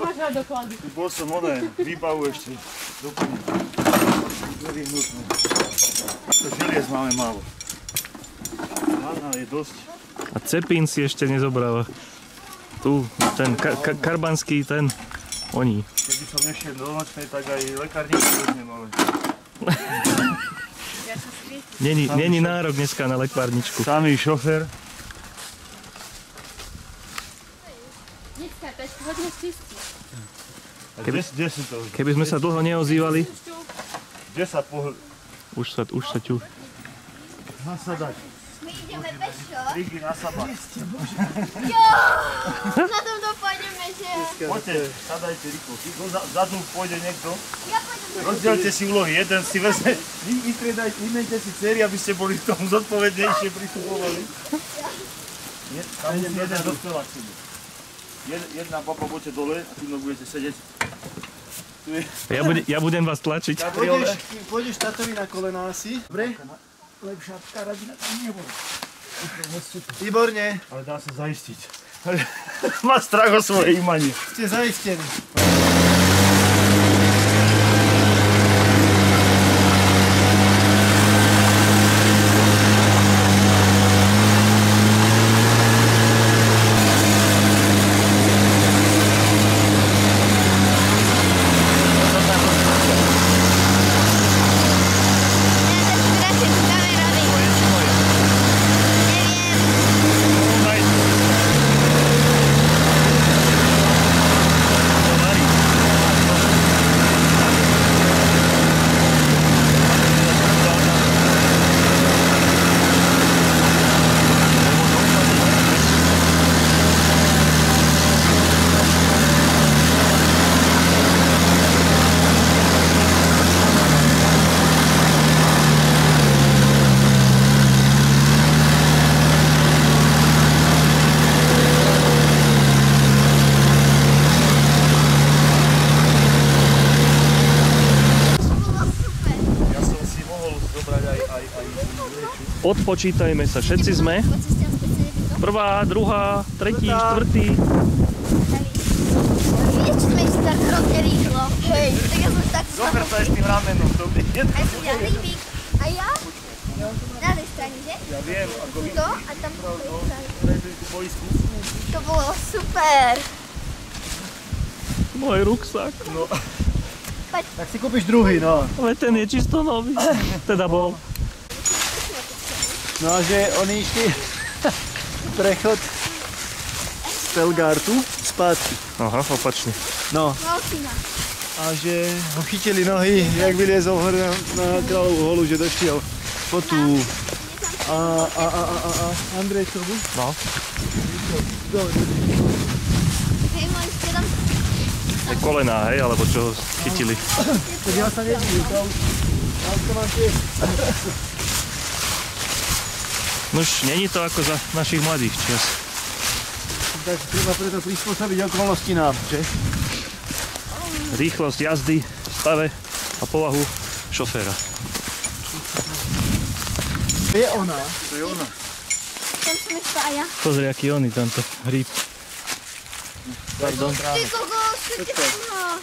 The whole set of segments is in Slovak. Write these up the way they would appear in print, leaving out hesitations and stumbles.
máš na doklady? Bol som výbavu ešte doplniť. Nevyhnutné. To želiez máme málo. Hlavná je dosť. A cepín si ešte nezobral. Tu, ten karbanský, ten, oni. Keby som nešiel do nočnej, tak aj lekárničku vezmem, ale... Není nárok dneska na lekárničku. Samý šofér. Dneska, to je hodne čistý. Keby sme sa dlho neozývali, Kde sa pohľ... už sa ťu. Nasadať. My ideme pešo. Triky nasabať. Jo! Na tom dopadneme, že... Poďte, sadajte rýchlo. Zadu pôjde niekto. Ja pôjdem. Rozdielte si úlohy. Jeden si vezme. Vymeňte si céry, aby ste boli v tom zodpovednejšie pristupovali. Tam musí jeden dospelák sedieť. Jedna baba poďte dole a tým budete sedieť. Ja budem vás tlačiť. Pôjdeš tátovi na kolená asi. Dobre? Lepšia karabina tam nebude. Výborne. Ale dá sa zaistiť. Má strach o svoje imanie. Ste zaistení. Odpočítajme sa, všetci sme. Prvá, druhá, tretí, štvrtý. Vidíš, sme išli tak hrozne rýchlo. Hej, tak ja som tak... Zober sa aj s tým ramenom. Aj som ja rybík. A ja? Na tej strane, že? Ja viem, ako vy... To a tam po tej strane. Boisku. To bolo super. Môj ruksak. No. Tak si kúpiš druhý, no. Ale ten je čisto nový. Teda bol. No a že oni išli prechod z Pelgartu spátky. Aha, opačne. No. Malcina. A že ho chytili nohy, jak vyliezol hore na Kráľovú holu, že došiel po tú. A Andrej, čo bu? No. Hej, môj stredom. Je kolená, hej, alebo čo ho chytili. Tak ja sa nedivím, tam to mám tiež. Nož, není to ako za našich mladých čias. Tak treba preto prispôsobiť okolnosti nám, že? Rýchlosť jazdy, stave a povahu šoféra. To je ona. To je ona. Tam som išla aj ja. Pozri, aký oný tamto hríb. Pardon. Ty kokos, čo ti pomhá?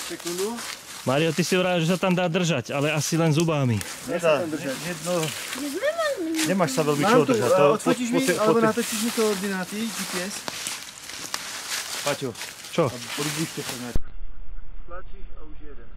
Sekundu. Mario, ty si hovoril, že sa tam dá držať, ale asi len zubami. Nedá, nemáš sa veľmi čo držať. Odfotíš mi, alebo natočíš mi koordináty, GPS. Paťo, Čo? približte sa nejak. Tlačíš a už jeden.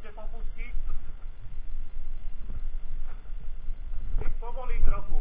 Skúste popustiť. Keď povolí trochu.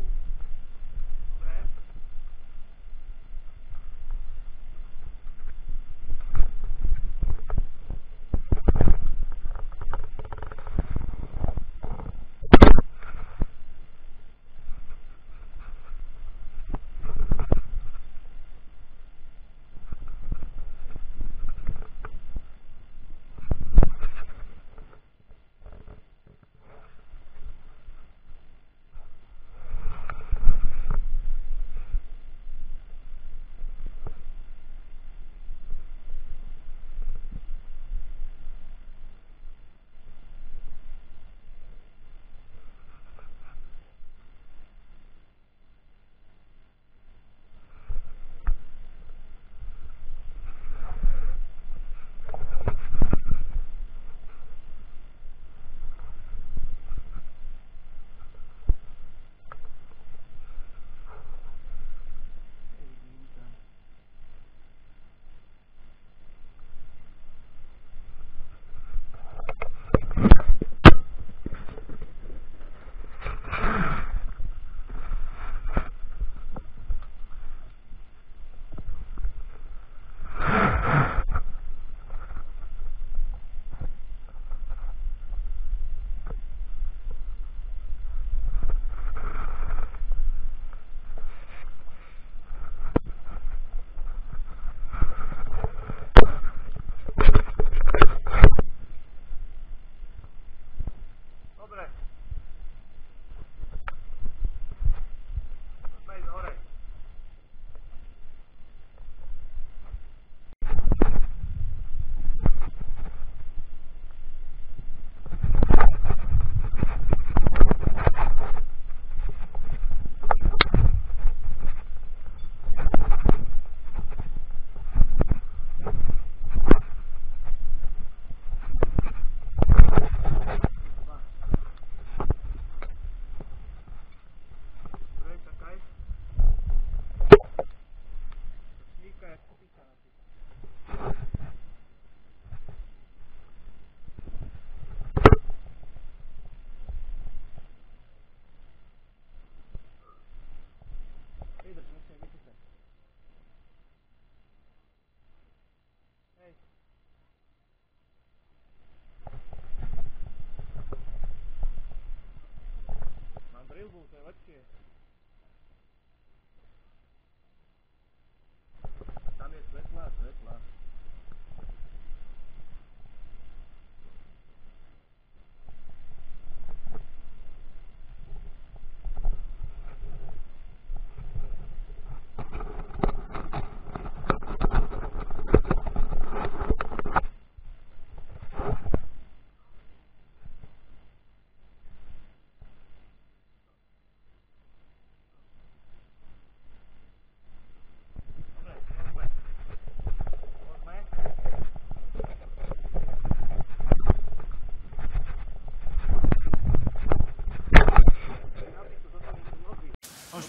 Dobre. Prilbu, to je lepšie. Tam je svetlá, svetlá.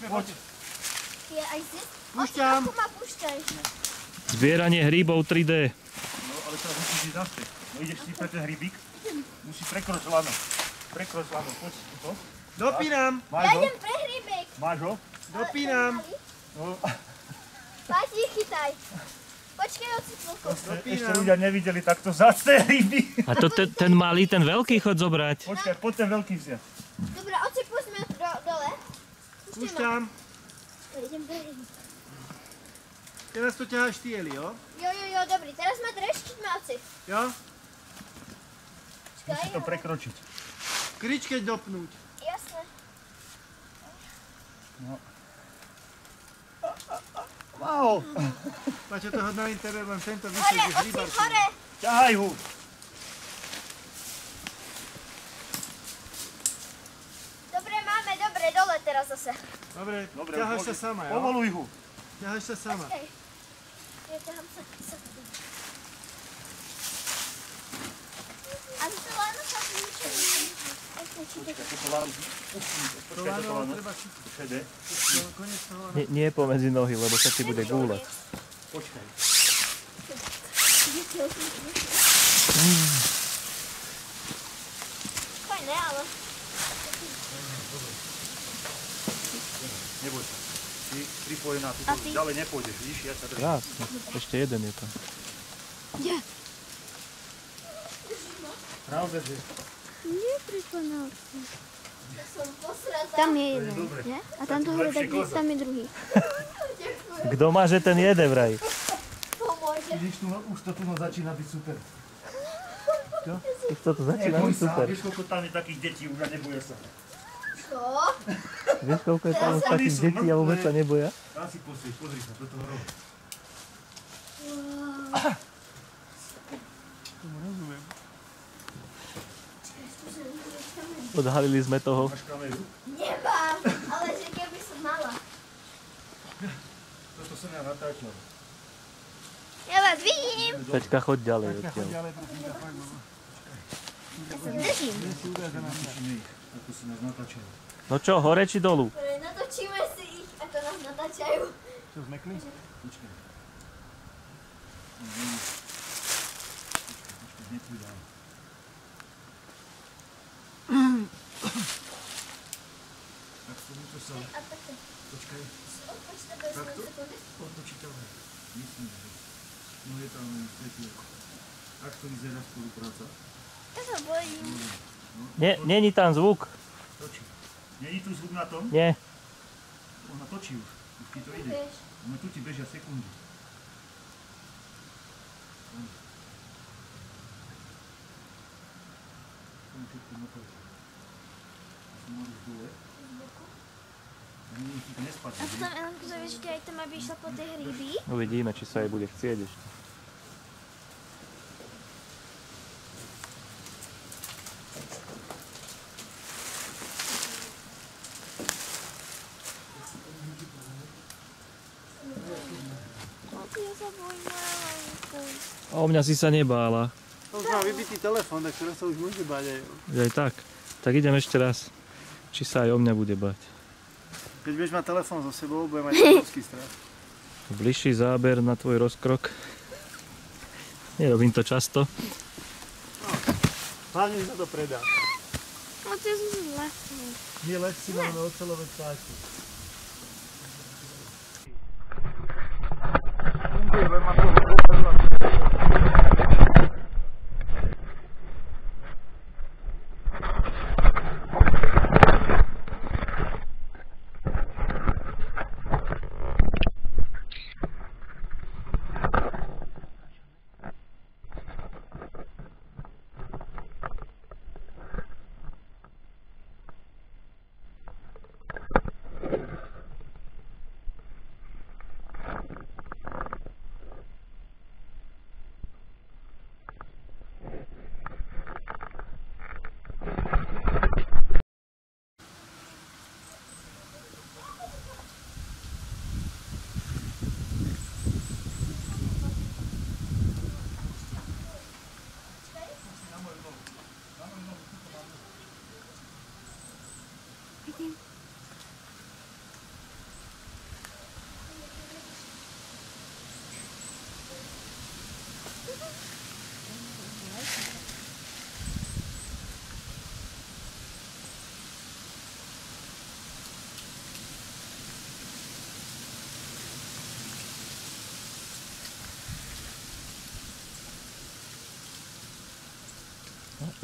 Poď. Je aj zist? Púšťam. Ako ma púšťaj? Zbieranie hríbov 3D. No, ale teraz musíš ísť naspäť. No ideš si pre ten hríbik, musíš prekročiť lano. Prekroč lano, poď to. Dopínam. Máš Ja ho? idem pre hríbek. Máš ho? Dopínam. No, Páti, chytaj. Počkaj, ocitluko. ešte ľudia nevideli takto vzácne ryby. A to ten malý, ten veľký chod zobrať. Počkaj, poď ten veľký vziať. Dobre, oci, pustíme dole. Púšťam. Idem do hríbek. Teraz to ťaháš ty, Eli, jo? Jo, dobrý. Teraz ma drž, keď ma oci. Jo? Počkaj. Musí to prekročiť. Krič, keď dopnúť. Jasné. Wow. Pačo toho na internet, len tento Hore, vyššie, že oci, hrybarku. hore. Ťahaj ho. Dobre, máme, dobre, dole teraz zase. Dobre, Dobre, ťaháš môžeš. sa sama, jo? Povoluj ho. Ťaháš sa sama. Počkaj. Ja ťahám sa. A to lano sa ničo. Toto lano. To lano treba si... Šedé. Konec toho lana. Nie pomedzi nohy, lebo sa ti bude gúľať. Počkaj. pripojená, tu A ty? ďalej nepôjdeš, vidíš, ja sa držím. Krásne. Ešte jeden je tam. Ja. Pravda, že? Nie pripojenal. Tam je jeden, nie? A tam to hore, tak tam je druhý. Kto má, že ten jede vraj? Vidíš, už to tu začína byť super. Už to začína byť super. Vieš, koľko tam je takých detí, už a neboja sa. Čo? Vieš, koľko je tam už takých detí a vôbec sa neboja? Tam si pozri sa, do toho rohu. Odhalili sme toho. Máš kameru? Nemám, ale že keby som mala. Toto som ja natáčal. Ja vás vidím. Peťka, choď ďalej odtiaľ. Ja sa držím. Ako si nás natáčal. No čo, hore či dolu? Natočíme si ich, ako nás natáčajú. Čo, zmekli? Počkaj. Počkaj, nepridám. Tak to sa... A takto. Počkaj, Odpočítate Takto? sekundy. odpočítame. Myslím, že... No je tam svetlo. Tak to vyzerá spolupráca. Ja sa bojím. Není tam zvuk. Točí. Není tu zvuk na tom? Nie. Ona točí už. Už ti to ide. Vieš. No tu ti bežia sekundy. To je všetko natáča. To som mal už dole. Ani ti to nespadne. A potom Elenko zavieš, že aj tam, aby išla po tej hryby. Uvidíme, či sa jej bude chcieť ešte. Ja sa bojím, Elenko. A o mňa si sa nebála. To už má vybitý telefón, tak teraz sa už môže báť aj. Aj tak. Tak idem ešte raz. Či sa aj o mňa bude bať. Keď budeš mať telefón so sebou, bude mať obrovský strach. Bližší záber na tvoj rozkrok. Nerobím to často. Hlavne sa to predá. No to je ľahké. My lesci máme oceľové ptáky.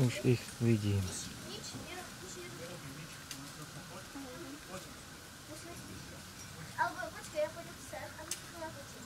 Už ich vidím. Alebo počkaj, ja pôjdem sem a my to natočím.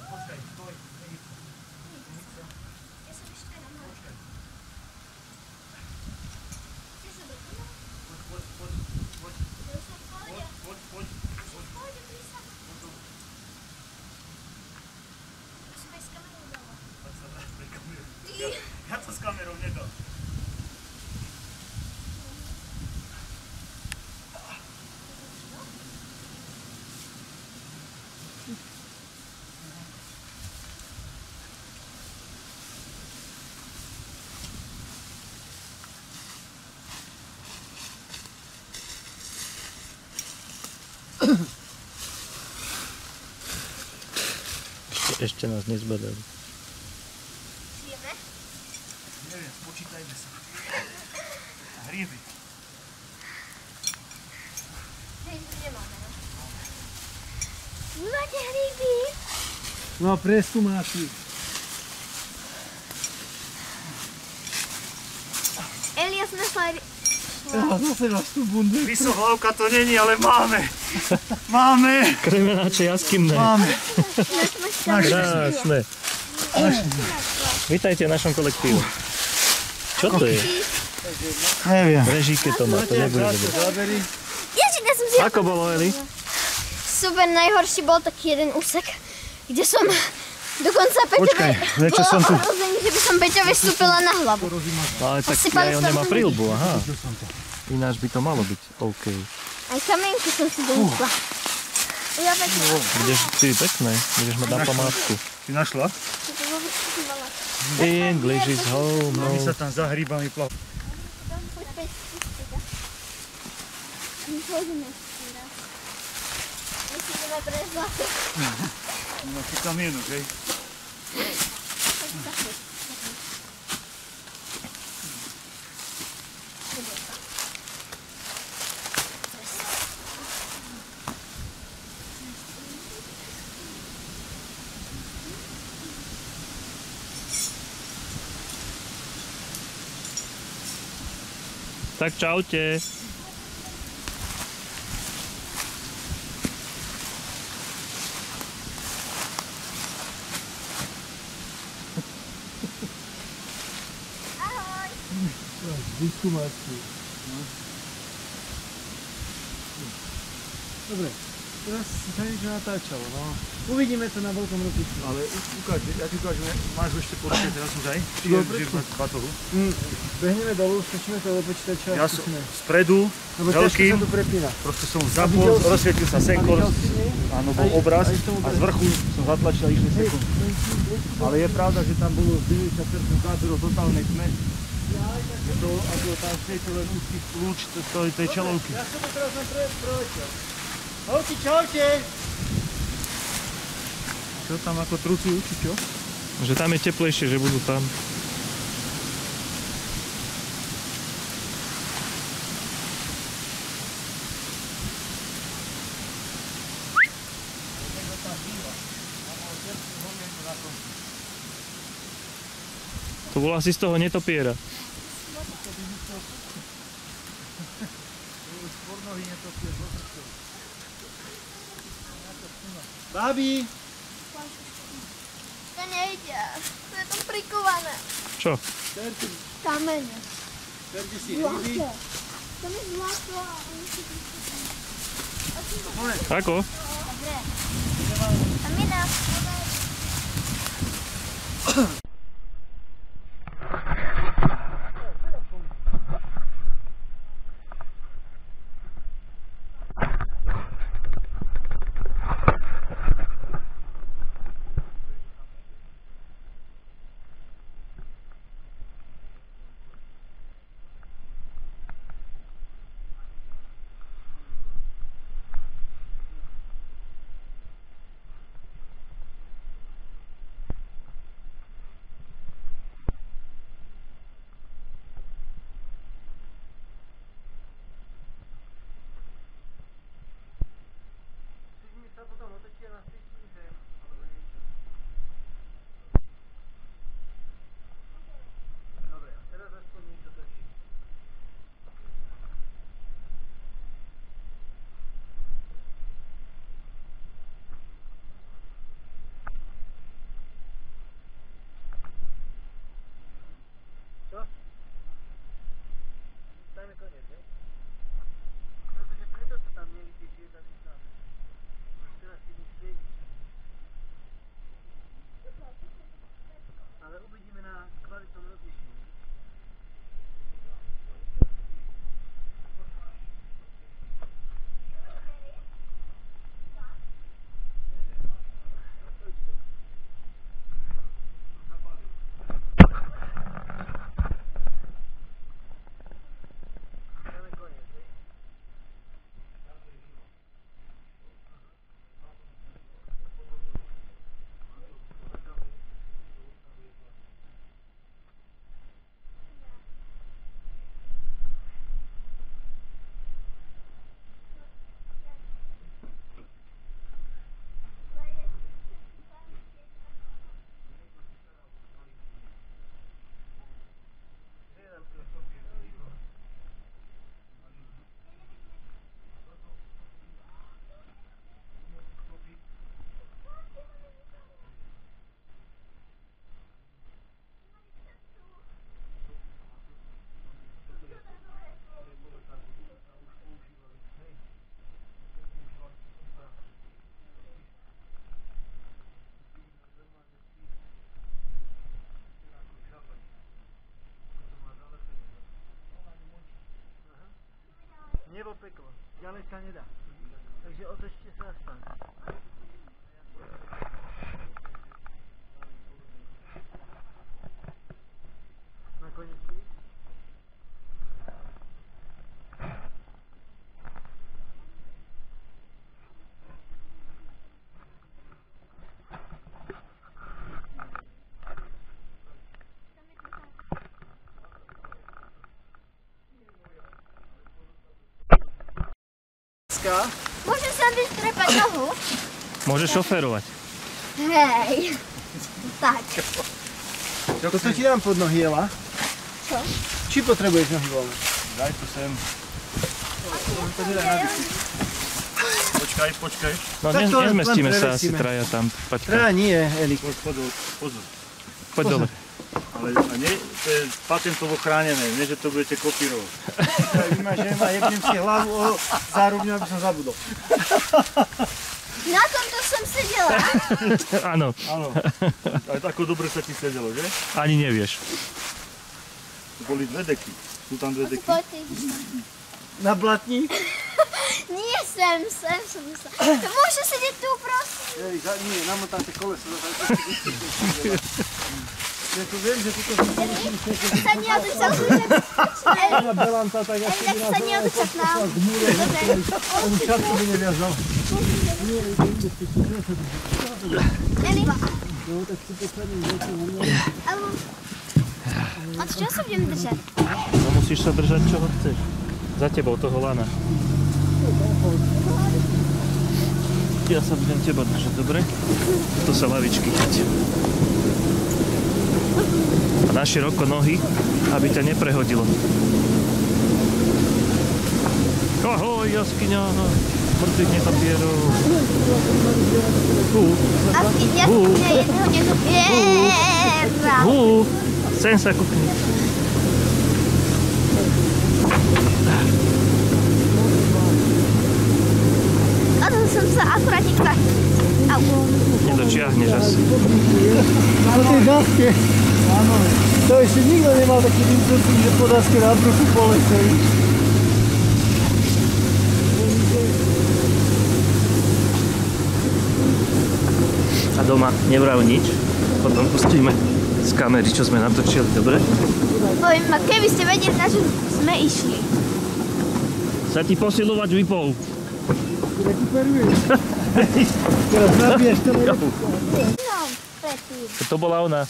Počkaj, stoj. Ja som ešte na mňa. Počkaj. Chceš sa dokonať? Poď. Ja už som v pohode. Poď. Už som v pohode, prísa. Musím aj s kamerou dávať. Tak sa vrať tej kameru. Ty. Ja to s kamerou nedám. Ešte nás nezbadali. Žijeme? Neviem, spočítajme sa. Hríby. Hryby nemáme, no. Vy máte hryby? No a preskúmáš. Elias našla Ja zase máš tú bundu. Vysohlavka to není, ale máme. Máme. Kremenáče jaskynné. Máme. Krásne. Vítajte v našom kolektívu. Čo to je? Neviem. Režíke to má, to nebude vedieť. Zábery. Ježiš, ja som si... Ako bolo, Eli? Super, najhorší bol taký jeden úsek, kde som dokonca Počkaj, Peťovi... niečo som tu- Bolo ohrozenie, že by som Peťovi vstúpila na hlavu. Ale tak Posypali aj on sa nemá tam príľbu, aha. Ináč by to malo byť, OK. Aj kamienky som si donesla. Ja pekne. Budeš ty pekné, budeš mať na památku. Si našla? Čo to vôbec vyštívala? English is home, My no. sa tam za hríbami plav. Poď Peť, Peťa. My pôjdeme ešte raz. My si ideme pre zlato. No tu kamienok, hej. Poď za chvíľ. Tak čaute. Ahoj. Vyskúmáš. Dobre, teraz sa niečo natáčalo, no. Uvidíme to na veľkom ropičku. Ale ukáž, ja ti ukážem, máš ho ešte počkej teraz už aj? Či No, je prečo? batohu? Behneme dolu, skočíme to do počítača a Ja som skúsime. spredu, Lebo ťažko veľkým, sa to prepína. proste som videl zapol, si- rozsvietil sa senkor, videl si nie? áno, bol Aj- obraz aj v tom a z obraze. vrchu som zatlačil a išli sekund. Ale je pravda, že tam bolo 90% záberov v totálnej tme. Je to, ako tam svietil len úzky lúč tej čelovky. Ja som to teraz len preletel. Holky, čaute! Čo tam ako trucujú, či čo? Že tam je teplejšie, že budú tam. To bolo asi z toho netopiera. Babi! To nejde. To je tam prikované. Čo? Berte, Kamene. berte si ryby. Zlato. Tam je zlato a oni si Ako? Dobre. Kamina. peklo. Ďalej sa nedá. Takže otočte sa aspoň. Nakoniec tiež. Môžem sa vystrepať nohu? Môžeš šoférovať. Hej. Tak. Toto ti dám pod nohy, Ela. Čo? Či potrebuješ nohy voľné? Daj to sem. To nedá na bicykel. Počkaj. No Tak to len nezmestíme sa asi prevesíme. traja tam. Paťka, Teda nie, Eli. Pozor. poď dole. Ale a nie, to je patentovo chránené, nie že to budete kopírovať. Vymáš, že ma jebnem si hlavu o zárubňu, aby som zabudol. Na tomto som sedela. Áno, Áno. Ale tako dobre sa ti sedelo, že? ani nevieš. Tu boli dve deky. Sú tam dve deky. Poď ty. Na blatník? Nie, sem som myslela. To môže sedieť tu, prosím. Eli, nie, namotáte koleso. Ja tu viem, že tuto som Sa neodučal, že je bezpečné. na Belanta, tak Eli, asi tak by sa nás neodučal k nám. Dobre. tomu šatku by neviazal. Eli, No, tak si posadím veci na mňa. ale... Od čoho sa budem držať? No musíš sa držať čoho chceš. Za tebou toho lana. Ja sa budem teba držať, dobre? Tu sa lavičky chyť. A na široko nohy, aby ťa neprehodilo. Ahoj, jaskyňa, mŕtvych nepapierov. Ja jedného nedobieram. Sem sa kúkni. A to som sa akurát niekto... Au. Nedočiahneš asi. Na tej daske. Áno. To ešte nikto nemal taký výsledky, že po daske na bruchu po lese. A doma nevrav nič. Potom pustíme z kamery, čo sme natočili, dobre? Poviem ma, keby ste vedeli, na čo sme išli. Sa ti posilovač vypol. Rekuperuješ. Teraz nabiješ televíziu. No, predtým. To bola ona.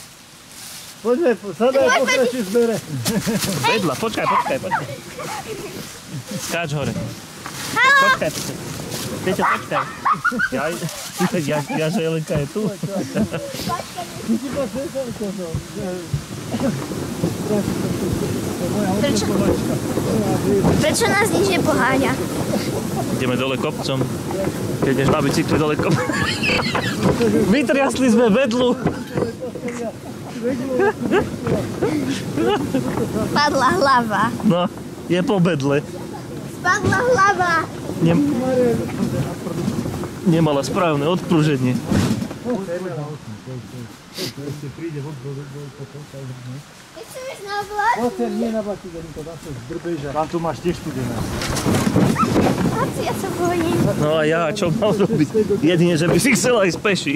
Poďme, sadaj, pokračuj zbere. Vedla, počkaj. Skáč hore. Haló! Počkaj. Peťo, počkaj. Ja, že Jelenka je tu. Prečo nás nič nepoháňa? Ideme dole kopcom. Keď ideš na bicykli dole kopcom. Vytriasli sme vedlu. Spadla hlava. No, je po bedle. Spadla hlava. Nemala správne odprúženie. Chcem ísť na vlak? Ocer, nie na batík, ani to zase zdrbeža. Tam tu máš tiež studené. Asi ja sa bojím. No a ja, čo mám robiť? Jedine, že by si chcela ísť peši.